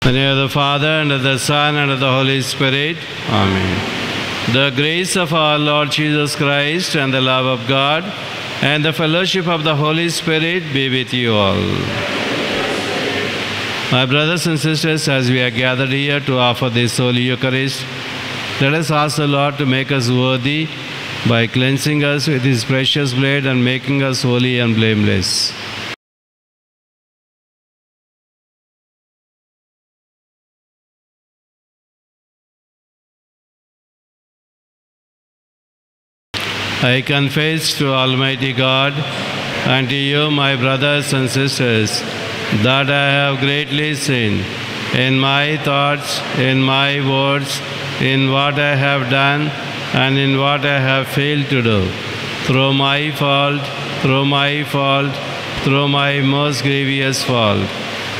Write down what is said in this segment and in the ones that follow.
In the name of the Father, and of the Son, and of the Holy Spirit. Amen. The grace of our Lord Jesus Christ, and the love of God, and the fellowship of the Holy Spirit be with you all. My brothers and sisters, as we are gathered here to offer this Holy Eucharist, let us ask the Lord to make us worthy by cleansing us with His precious blood and making us holy and blameless. I confess to Almighty God and to you, my brothers and sisters, that I have greatly sinned in my thoughts, in my words, in what I have done, and in what I have failed to do, through my fault, through my most grievous fault.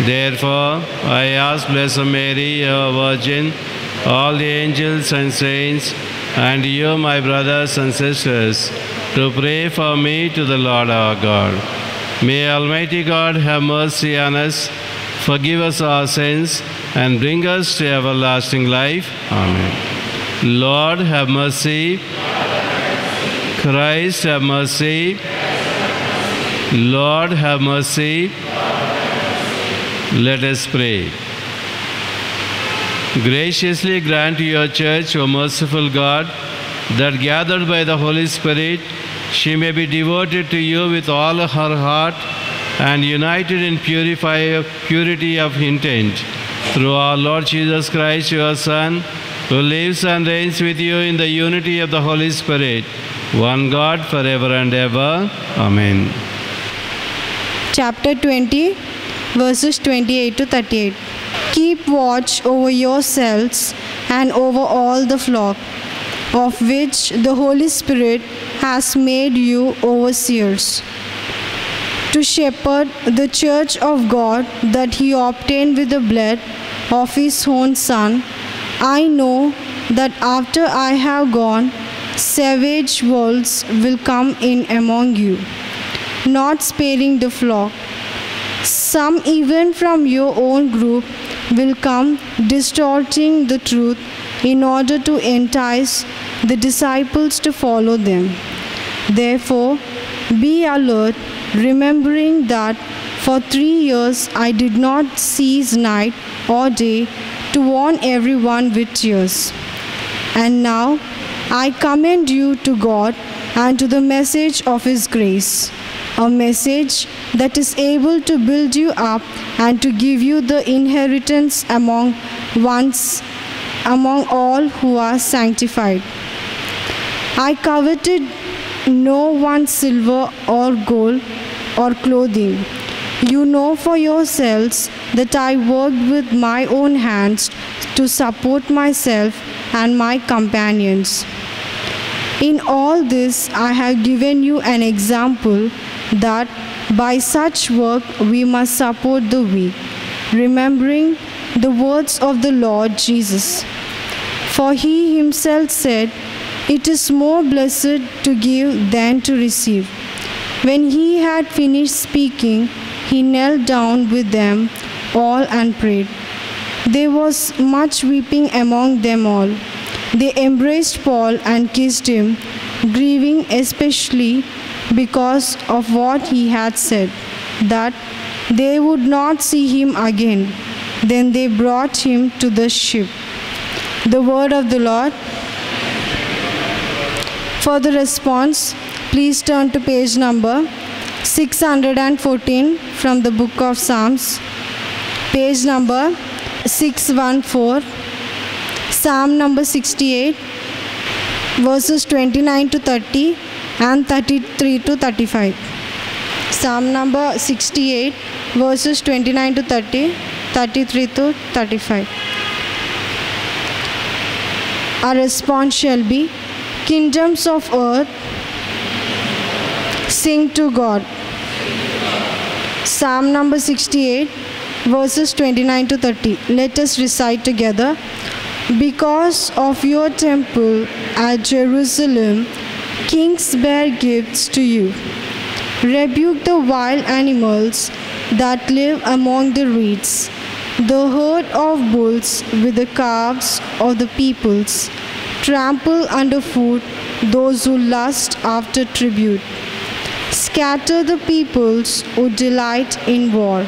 Therefore, I ask Blessed Mary, our Virgin, all the angels and saints, and you, my brothers and sisters, to pray for me to the Lord our God. May Almighty God have mercy on us, forgive us our sins, and bring us to everlasting life. Amen. Lord, have mercy. Christ, have mercy. Lord, have mercy. Let us pray. Graciously grant to your church, O merciful God, that gathered by the Holy Spirit, she may be devoted to you with all her heart and united in purity of intent. Through our Lord Jesus Christ, your Son, who lives and reigns with you in the unity of the Holy Spirit, one God, forever and ever. Amen. Chapter 20, verses 28 to 38. Keep watch over yourselves and over all the flock, of which the Holy Spirit has made you overseers, to shepherd the church of God that He obtained with the blood of His own Son. I know that after I have gone, savage wolves will come in among you, not sparing the flock. Some even from your own group will come, distorting the truth in order to entice the disciples to follow them. Therefore, be alert, remembering that for 3 years I did not cease night or day to warn everyone with tears. And now I commend you to God and to the message of His grace, a message that is able to build you up and to give you the inheritance among all who are sanctified. I coveted no one's silver or gold or clothing. You know for yourselves that I worked with my own hands to support myself and my companions. In all this I have given you an example that by such work we must support the weak, remembering the words of the Lord Jesus. For He Himself said, "It is more blessed to give than to receive." When He had finished speaking, He knelt down with them all and prayed. There was much weeping among them all. They embraced Paul and kissed him, grieving especially because of what he had said, that they would not see him again. Then they brought him to the ship. The word of the Lord. For the response, please turn to page number 614 from the book of Psalms, page number 614, Psalm number 68, verses 29 to 30 and 33 to 35. Psalm number 68, verses 29 to 30, 33 to 35. Our response shall be, kingdoms of earth, sing to God. Psalm number 68, verses 29 to 30. Let us recite together. Because of your temple at Jerusalem, kings bear gifts to you. Rebuke the wild animals that live among the reeds. The herd of bulls with the calves of the peoples trample underfoot those who lust after tribute. Scatter the peoples who delight in war.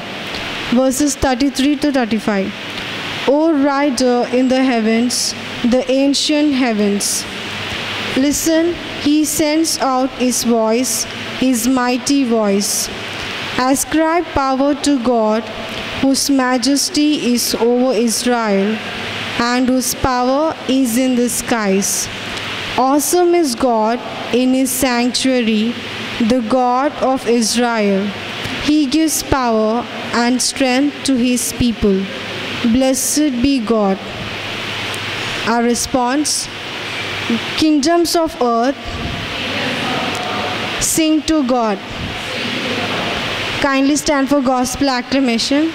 Verses 33 to 35. O rider in the heavens, the ancient heavens, listen, he sends out his voice, his mighty voice. Ascribe power to God, whose majesty is over Israel, and whose power is in the skies. Awesome is God in his sanctuary, the God of Israel. He gives power and strength to his people. Blessed be God. Our response: kingdoms of earth, sing to God. Kindly stand for gospel acclamation.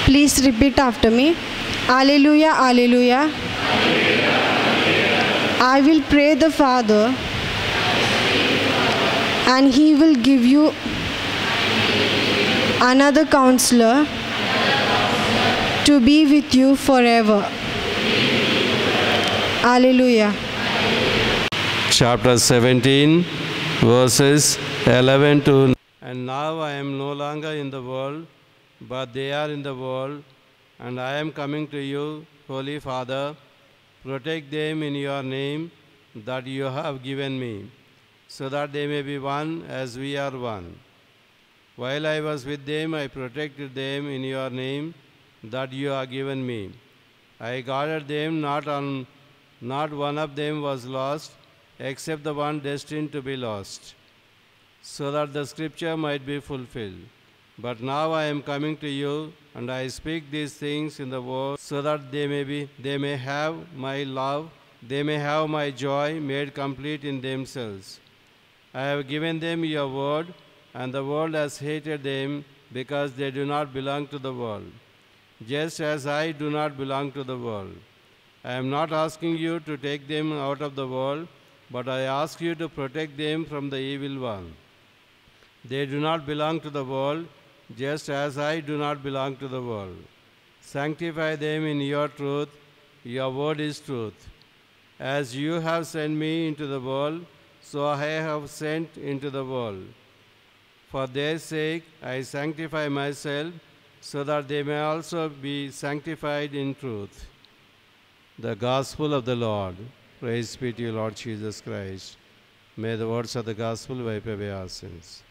Please repeat after me. Alleluia, alleluia. I will pray the Father, and he will give you another counselor to be with you forever. Alleluia. Chapter 17, verses 11 to. And now I am no longer in the world, but they are in the world, and I am coming to you, Holy Father. Protect them in your name that you have given me, so that they may be one as we are one. While I was with them, I protected them in your name that you have given me. I guarded them, not one of them was lost, except the one destined to be lost, so that the scripture might be fulfilled. But now I am coming to you, and I speak these things in the world, so that they may have my love, they may have my joy made complete in themselves. I have given them your word, and the world has hated them, because they do not belong to the world, just as I do not belong to the world. I am not asking you to take them out of the world, but I ask you to protect them from the evil one. They do not belong to the world, just as I do not belong to the world. Sanctify them in your truth. Your word is truth. As you have sent me into the world, so I have sent into the world. For their sake I sanctify myself, so that they may also be sanctified in truth. The Gospel of the Lord. Praise be to you, Lord Jesus Christ. May the words of the Gospel wipe away our sins.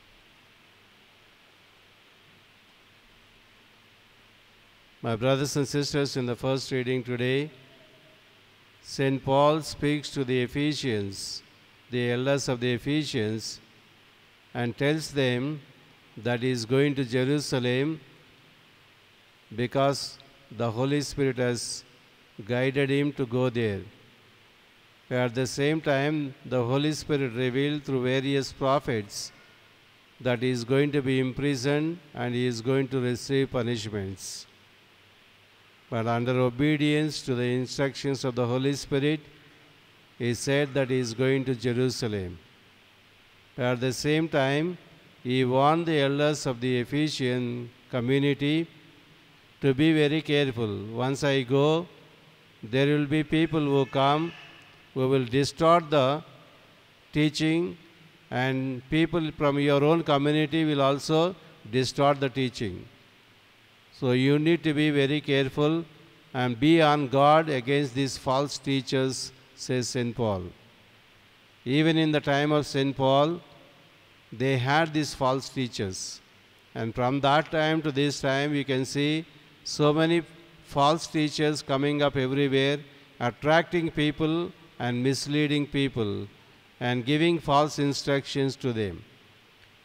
My brothers and sisters, in the first reading today, St. Paul speaks to the Ephesians, the elders of the Ephesians, and tells them that he is going to Jerusalem because the Holy Spirit has guided him to go there. At the same time, the Holy Spirit revealed through various prophets that he is going to be imprisoned and he is going to receive punishments. But under obedience to the instructions of the Holy Spirit, he said that he is going to Jerusalem. At the same time, he warned the elders of the Ephesian community to be very careful. Once I go, there will be people who come who will distort the teaching, and people from your own community will also distort the teaching. So you need to be very careful and be on guard against these false teachers, says St. Paul. Even in the time of St. Paul, they had these false teachers. And from that time to this time, you can see so many false teachers coming up everywhere, attracting people and misleading people and giving false instructions to them.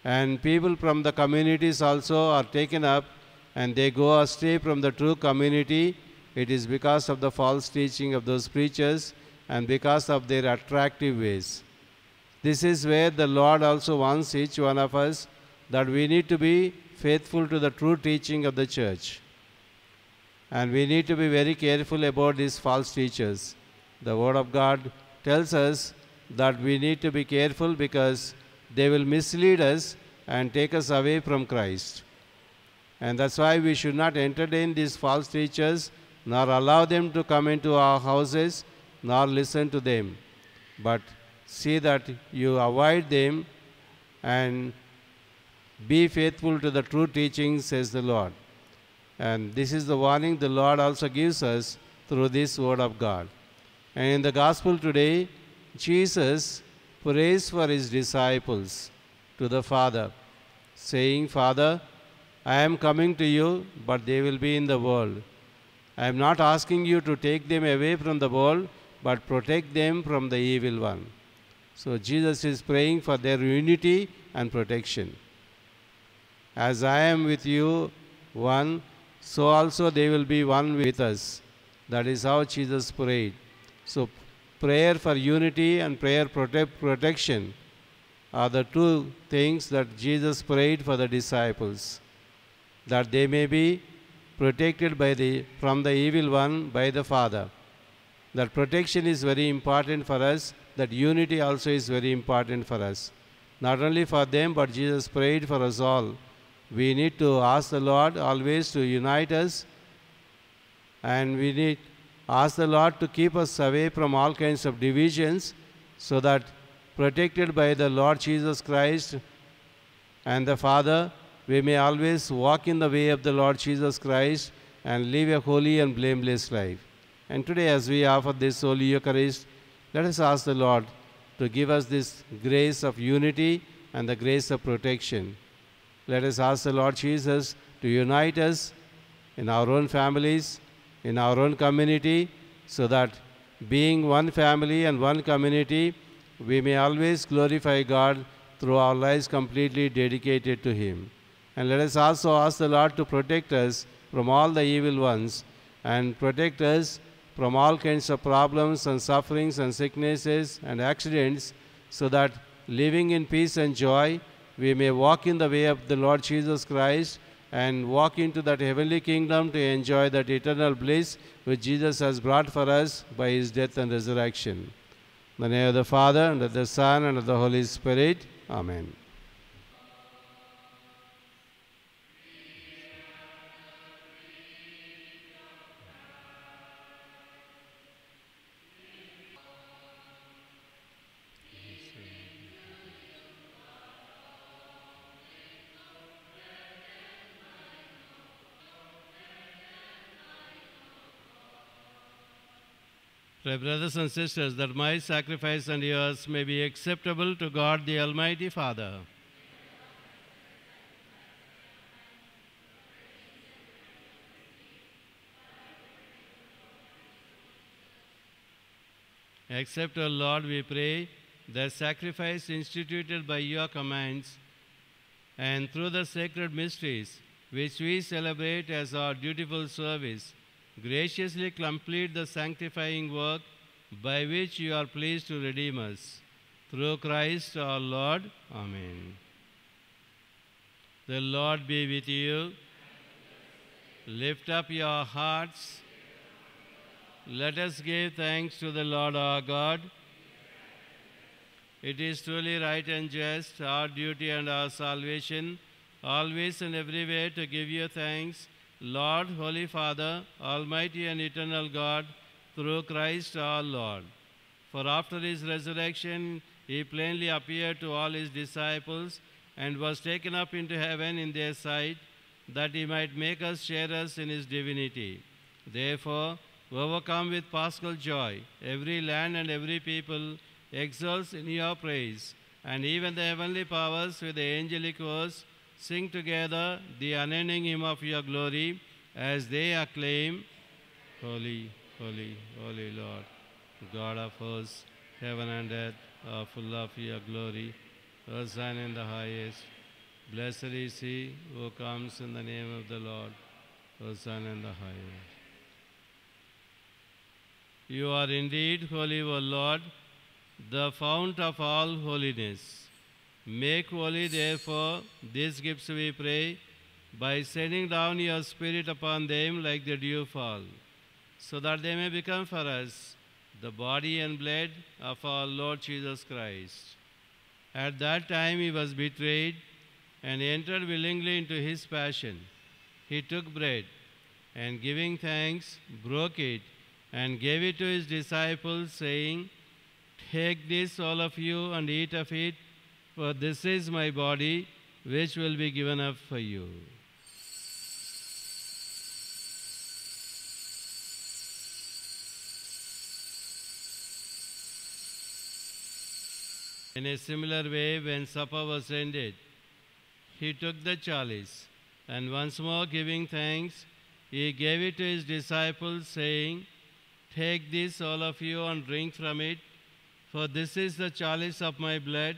And people from the communities also are taken up and they go astray from the true community. It is because of the false teaching of those preachers and because of their attractive ways. This is where the Lord also wants each one of us, that we need to be faithful to the true teaching of the church. And we need to be very careful about these false teachers. The Word of God tells us that we need to be careful because they will mislead us and take us away from Christ. And that's why we should not entertain these false teachers, nor allow them to come into our houses, nor listen to them. But see that you avoid them and be faithful to the true teaching, says the Lord. And this is the warning the Lord also gives us through this Word of God. And in the Gospel today, Jesus prays for His disciples to the Father, saying, Father, I am coming to you, but they will be in the world. I am not asking you to take them away from the world, but protect them from the evil one. So Jesus is praying for their unity and protection. As I am with you, one, so also they will be one with us. That is how Jesus prayed. So prayer for unity and prayer protection are the two things that Jesus prayed for the disciples, that they may be protected from the evil one by the Father. That protection is very important for us, that unity also is very important for us. Not only for them, but Jesus prayed for us all. We need to ask the Lord always to unite us, and we need ask the Lord to keep us away from all kinds of divisions, so that protected by the Lord Jesus Christ and the Father, we may always walk in the way of the Lord Jesus Christ and live a holy and blameless life. And today, as we offer this Holy Eucharist, let us ask the Lord to give us this grace of unity and the grace of protection. Let us ask the Lord Jesus to unite us in our own families, in our own community, so that being one family and one community, we may always glorify God through our lives completely dedicated to Him. And let us also ask the Lord to protect us from all the evil ones and protect us from all kinds of problems and sufferings and sicknesses and accidents, so that living in peace and joy, we may walk in the way of the Lord Jesus Christ and walk into that heavenly kingdom to enjoy that eternal bliss which Jesus has brought for us by His death and resurrection. In the name of the Father, and of the Son, and of the Holy Spirit. Amen. Pray, brothers and sisters, that my sacrifice and yours may be acceptable to God the Almighty Father. Accept, O Lord, we pray, the sacrifice instituted by your commands, and through the sacred mysteries which we celebrate as our dutiful service, graciously complete the sanctifying work by which you are pleased to redeem us. Through Christ our Lord. Amen. The Lord be with you. Lift up your hearts. Let us give thanks to the Lord our God. It is truly right and just, our duty and our salvation, always and everywhere to give you thanks, Lord, Holy Father, Almighty and eternal God, through Christ our Lord. For after His resurrection, He plainly appeared to all His disciples and was taken up into heaven in their sight, that He might make us sharers in His divinity. Therefore, overcome with paschal joy, every land and every people exults in your praise, and even the heavenly powers with the angelic hosts sing together the unending hymn of your glory, as they acclaim, Holy, holy, holy Lord, God of hosts, heaven and earth are full of your glory. Hosanna in the highest. Blessed is he who comes in the name of the Lord. Hosanna in the highest. You are indeed holy, O Lord, the fount of all holiness. Make holy, therefore, these gifts, we pray, by sending down your Spirit upon them like the dewfall, so that they may become for us the body and blood of our Lord Jesus Christ. At that time he was betrayed and entered willingly into his passion. He took bread and, giving thanks, broke it and gave it to his disciples, saying, "Take this, all of you, and eat of it, for this is my body, which will be given up for you." In a similar way, when supper was ended, he took the chalice, and once more giving thanks, he gave it to his disciples, saying, "Take this, all of you, and drink from it, for this is the chalice of my blood,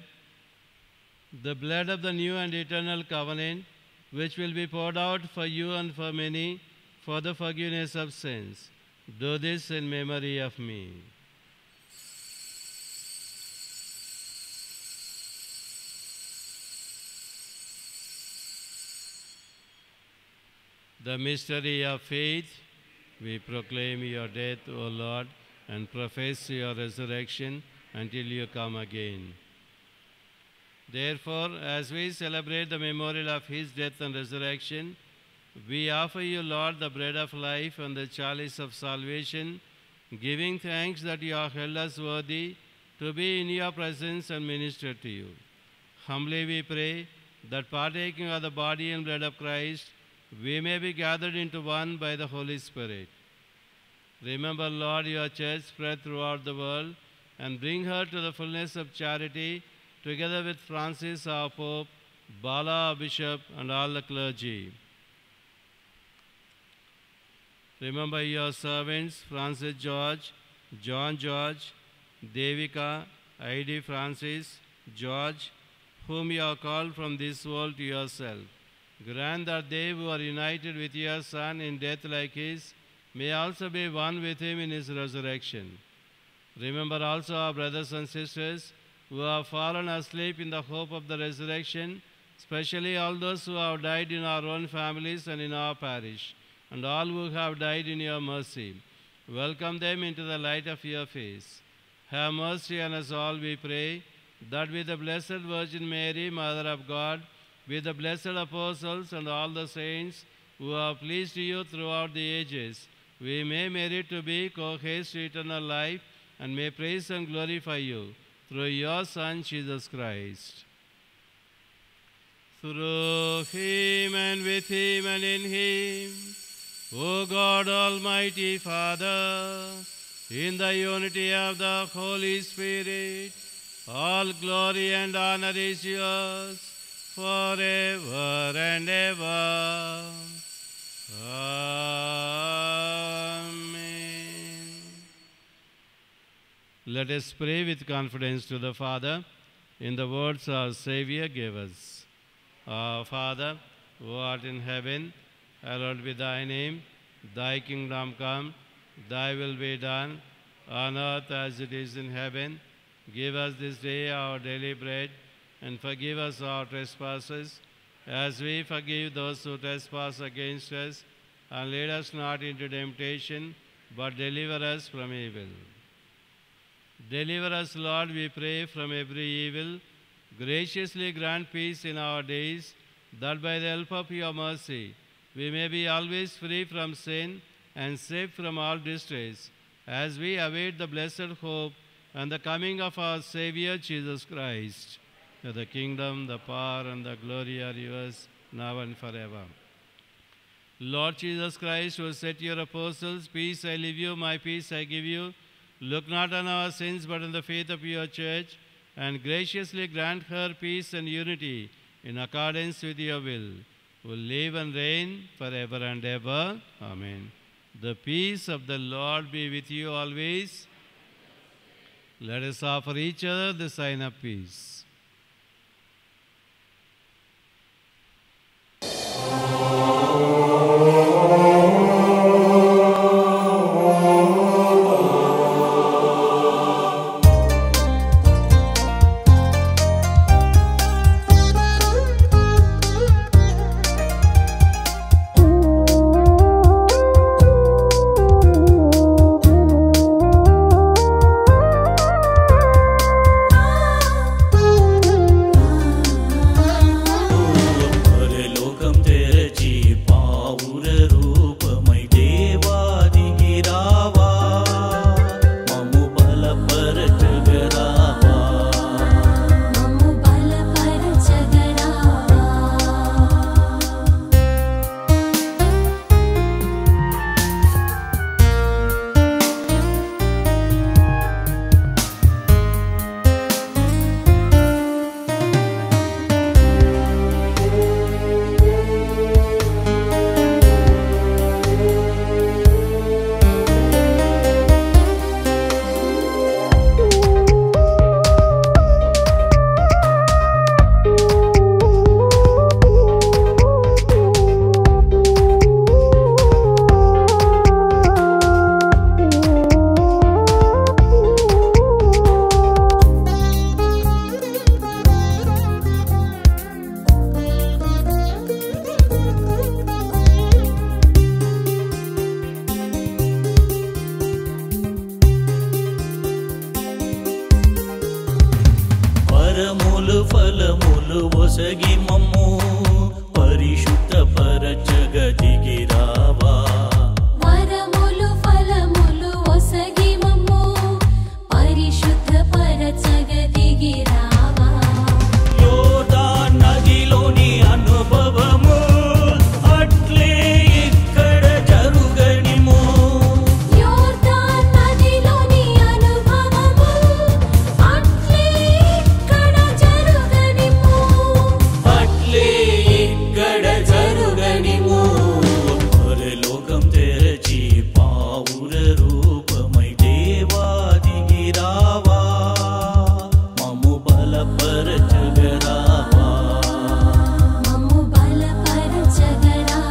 the blood of the new and eternal covenant, which will be poured out for you and for many for the forgiveness of sins. Do this in memory of me." The mystery of faith, we proclaim your death, O Lord, and profess your resurrection until you come again. Therefore, as we celebrate the memorial of his death and resurrection, we offer you, Lord, the bread of life and the chalice of salvation, giving thanks that you have held us worthy to be in your presence and minister to you. Humbly we pray that, partaking of the body and blood of Christ, we may be gathered into one by the Holy Spirit. Remember, Lord, your church spread throughout the world, and bring her to the fullness of charity, together with Francis, our Pope, Bala, our Bishop, and all the clergy. Remember your servants, Francis George, John George, Devika, I.D. Francis, George, whom you have called from this world to yourself. Grant that they who are united with your Son in death like his may also be one with him in his resurrection. Remember also our brothers and sisters who have fallen asleep in the hope of the resurrection, especially all those who have died in our own families and in our parish, and all who have died in your mercy. Welcome them into the light of your face. Have mercy on us all, we pray, that with the Blessed Virgin Mary, Mother of God, with the blessed apostles and all the saints who have pleased you throughout the ages, we may merit to be co-heirs to eternal life, and may praise and glorify you through your Son, Jesus Christ. Through him and with him and in him, O God, Almighty Father, in the unity of the Holy Spirit, all glory and honor is yours forever and ever. Amen. Let us pray with confidence to the Father in the words our Savior gave us. Our Father, who art in heaven, hallowed be thy name. Thy kingdom come, thy will be done, on earth as it is in heaven. Give us this day our daily bread, and forgive us our trespasses, as we forgive those who trespass against us. And lead us not into temptation, but deliver us from evil. Deliver us, Lord, we pray, from every evil. Graciously grant peace in our days, that by the help of your mercy we may be always free from sin and safe from all distress, as we await the blessed hope and the coming of our Savior Jesus Christ. The kingdom, the power, and the glory are yours, now and forever. Lord Jesus Christ, who said to your apostles, "Peace I leave you, my peace I give you," look not on our sins, but on the faith of your church, and graciously grant her peace and unity in accordance with your will, who live and reign forever and ever. Amen. The peace of the Lord be with you always. Let us offer each other the sign of peace. ఫలములు ఒసగి మమ్ము పరిశుద్ధ పరచగ దిగిరావా. వరములు ఫలములు ఒసగి మమ్ము పరిశుద్ధ పరచగ దిగిరావా. యోర్దాను నదిలోని అనుభవము అట్లే ఇక్కడ జరుగనిము. యోర్దాను నదిలోని అనుభవము అట్లే ఇక్కడ జరుగనిము. అట్లే ఇక్కడ జరుగనిము. పరలోకం తెరచి పావుర రూపమై దేవా దిగిరావా. మమ్ము బలపరచగరావా. మమ్ము బలపరచగరావా.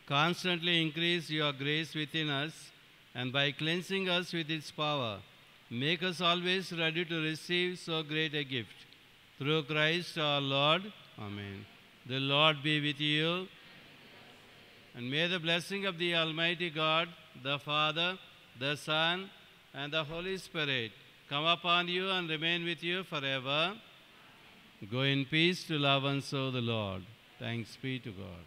Constantly increase your grace within us, and by cleansing us with its power, make us always ready to receive so great a gift. Through Christ our Lord. Amen. The Lord be with you. And may the blessing of the Almighty God, the Father, the Son, and the Holy Spirit come upon you and remain with you forever. Go in peace to love and serve the Lord. Thanks be to God.